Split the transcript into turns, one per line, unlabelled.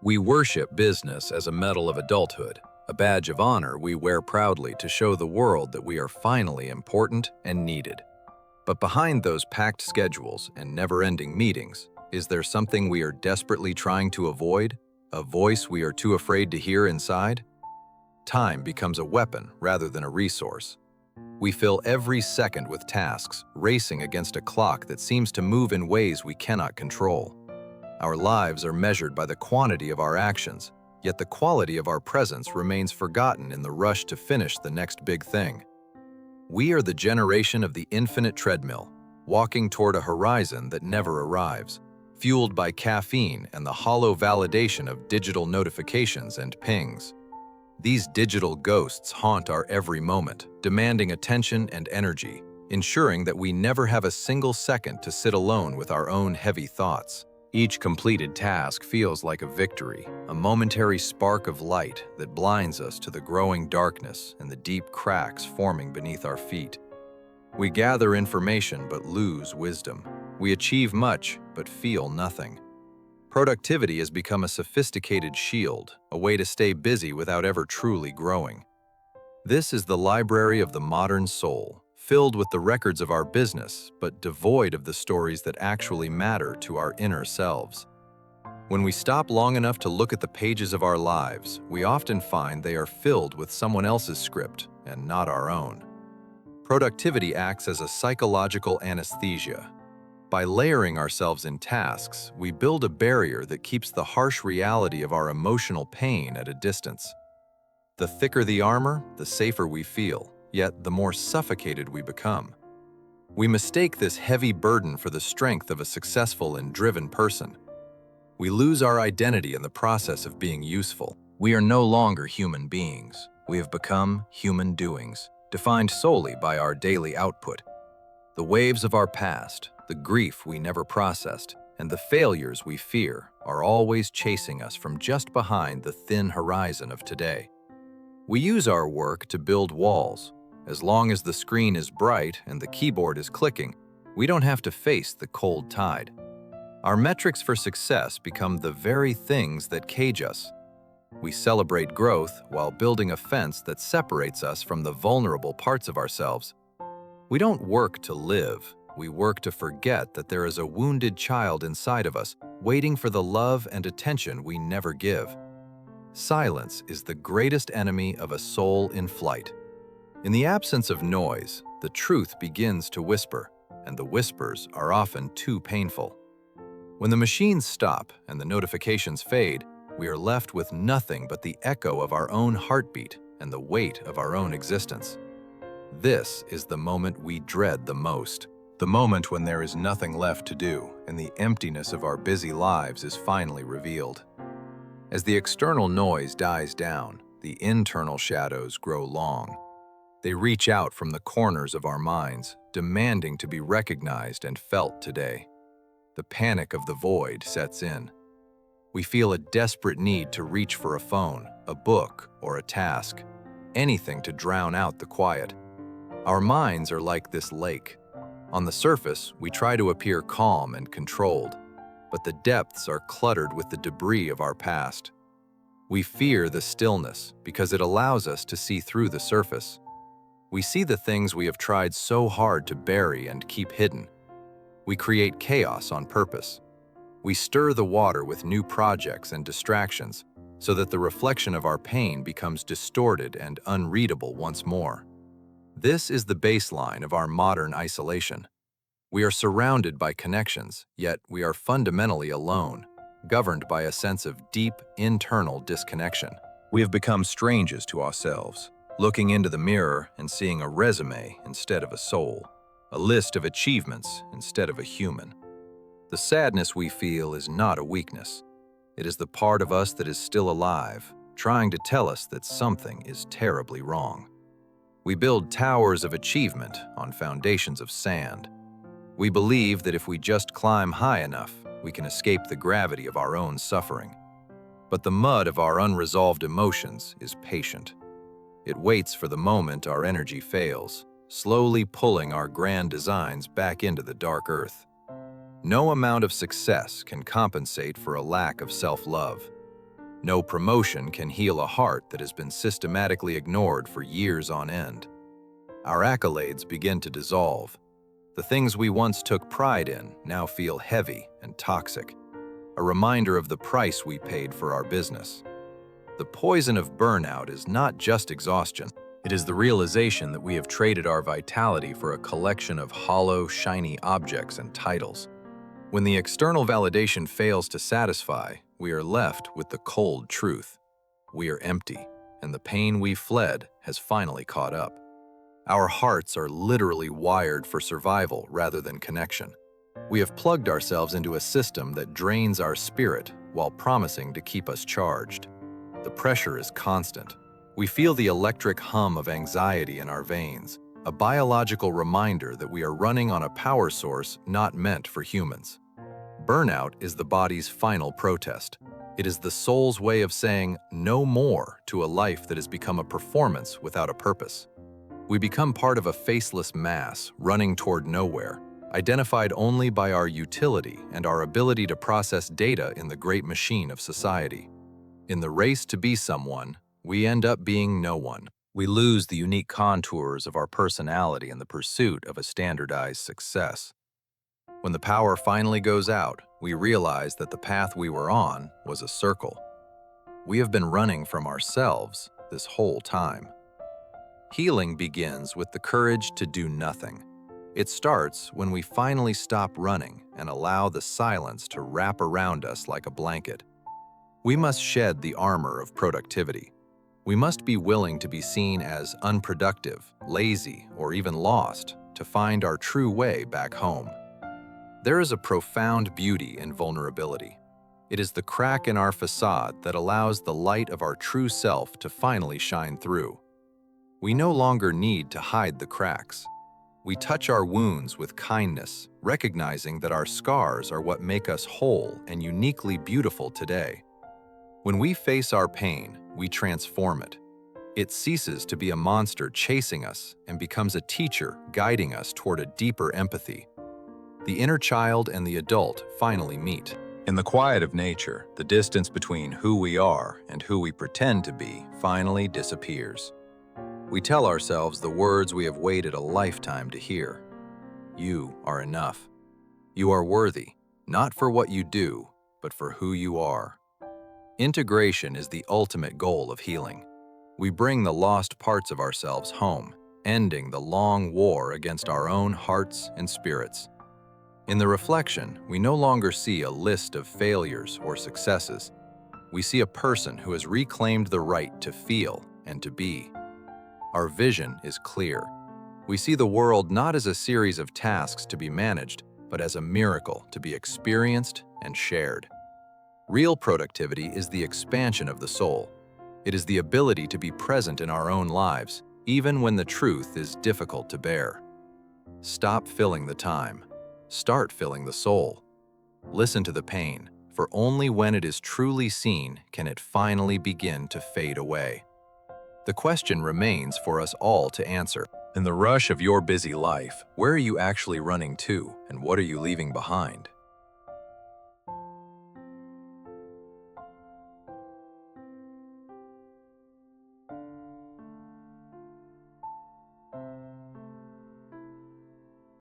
We worship business as a medal of adulthood, a badge of honor we wear proudly to show the world that we are finally important and needed. But behind those packed schedules and never-ending meetings, is there something we are desperately trying to avoid? A voice we are too afraid to hear inside? Time becomes a weapon rather than a resource. We fill every second with tasks, racing against a clock that seems to move in ways we cannot control. Our lives are measured by the quantity of our actions, yet the quality of our presence remains forgotten in the rush to finish the next big thing. We are the generation of the infinite treadmill, walking toward a horizon that never arrives, fueled by caffeine and the hollow validation of digital notifications and pings. These digital ghosts haunt our every moment, demanding attention and energy, ensuring that we never have a single second to sit alone with our own heavy thoughts. Each completed task feels like a victory, a momentary spark of light that blinds us to the growing darkness and the deep cracks forming beneath our feet. We gather information but lose wisdom. We achieve much but feel nothing. Productivity has become a sophisticated shield, a way to stay busy without ever truly growing. This is the library of the modern soul, filled with the records of our business, but devoid of the stories that actually matter to our inner selves. When we stop long enough to look at the pages of our lives, we often find they are filled with someone else's script and not our own. Productivity acts as a psychological anesthesia. By layering ourselves in tasks, we build a barrier that keeps the harsh reality of our emotional pain at a distance. The thicker the armor, the safer we feel, yet the more suffocated we become. We mistake this heavy burden for the strength of a successful and driven person. We lose our identity in the process of being useful. We are no longer human beings. We have become human doings, defined solely by our daily output. The waves of our past, the grief we never processed, and the failures we fear are always chasing us from just behind the thin horizon of today. We use our work to build walls. As long as the screen is bright and the keyboard is clicking, we don't have to face the cold tide. Our metrics for success become the very things that cage us. We celebrate growth while building a fence that separates us from the vulnerable parts of ourselves. We don't work to live. We work to forget that there is a wounded child inside of us, waiting for the love and attention we never give. Silence is the greatest enemy of a soul in flight. In the absence of noise, the truth begins to whisper, and the whispers are often too painful. When the machines stop and the notifications fade, we are left with nothing but the echo of our own heartbeat and the weight of our own existence. This is the moment we dread the most. The moment when there is nothing left to do and the emptiness of our busy lives is finally revealed. As the external noise dies down, the internal shadows grow long. They reach out from the corners of our minds, demanding to be recognized and felt today. The panic of the void sets in. We feel a desperate need to reach for a phone, a book, or a task, anything to drown out the quiet. Our minds are like this lake. On the surface, we try to appear calm and controlled, but the depths are cluttered with the debris of our past. We fear the stillness because it allows us to see through the surface. We see the things we have tried so hard to bury and keep hidden. We create chaos on purpose. We stir the water with new projects and distractions so that the reflection of our pain becomes distorted and unreadable once more. This is the baseline of our modern isolation. We are surrounded by connections, yet we are fundamentally alone, governed by a sense of deep internal disconnection. We have become strangers to ourselves, looking into the mirror and seeing a resume instead of a soul, a list of achievements instead of a human. The sadness we feel is not a weakness. It is the part of us that is still alive, trying to tell us that something is terribly wrong. We build towers of achievement on foundations of sand. We believe that if we just climb high enough, we can escape the gravity of our own suffering. But the mud of our unresolved emotions is patient. It waits for the moment our energy fails, slowly pulling our grand designs back into the dark earth. No amount of success can compensate for a lack of self-love. No promotion can heal a heart that has been systematically ignored for years on end. Our accolades begin to dissolve. The things we once took pride in now feel heavy and toxic, a reminder of the price we paid for our business. The poison of burnout is not just exhaustion. It is the realization that we have traded our vitality for a collection of hollow, shiny objects and titles. When the external validation fails to satisfy, we are left with the cold truth. We are empty, and the pain we fled has finally caught up. Our hearts are literally wired for survival rather than connection. We have plugged ourselves into a system that drains our spirit while promising to keep us charged. The pressure is constant. We feel the electric hum of anxiety in our veins, a biological reminder that we are running on a power source not meant for humans. Burnout is the body's final protest. It is the soul's way of saying no more to a life that has become a performance without a purpose. We become part of a faceless mass running toward nowhere, identified only by our utility and our ability to process data in the great machine of society. In the race to be someone, we end up being no one. We lose the unique contours of our personality in the pursuit of a standardized success. When the power finally goes out, we realize that the path we were on was a circle. We have been running from ourselves this whole time. Healing begins with the courage to do nothing. It starts when we finally stop running and allow the silence to wrap around us like a blanket. We must shed the armor of productivity. We must be willing to be seen as unproductive, lazy, or even lost to find our true way back home. There is a profound beauty in vulnerability. It is the crack in our facade that allows the light of our true self to finally shine through. We no longer need to hide the cracks. We touch our wounds with kindness, recognizing that our scars are what make us whole and uniquely beautiful today. When we face our pain, we transform it. It ceases to be a monster chasing us and becomes a teacher guiding us toward a deeper empathy. The inner child and the adult finally meet. In the quiet of nature, the distance between who we are and who we pretend to be finally disappears. We tell ourselves the words we have waited a lifetime to hear. You are enough. You are worthy, not for what you do, but for who you are. Integration is the ultimate goal of healing. We bring the lost parts of ourselves home, ending the long war against our own hearts and spirits. In the reflection, we no longer see a list of failures or successes. We see a person who has reclaimed the right to feel and to be. Our vision is clear. We see the world not as a series of tasks to be managed, but as a miracle to be experienced and shared. Real productivity is the expansion of the soul. It is the ability to be present in our own lives, even when the truth is difficult to bear. Stop filling the time. Start filling the soul. Listen to the pain, for only when it is truly seen can it finally begin to fade away. The question remains for us all to answer. In the rush of your busy life, where are you actually running to, and what are you leaving behind?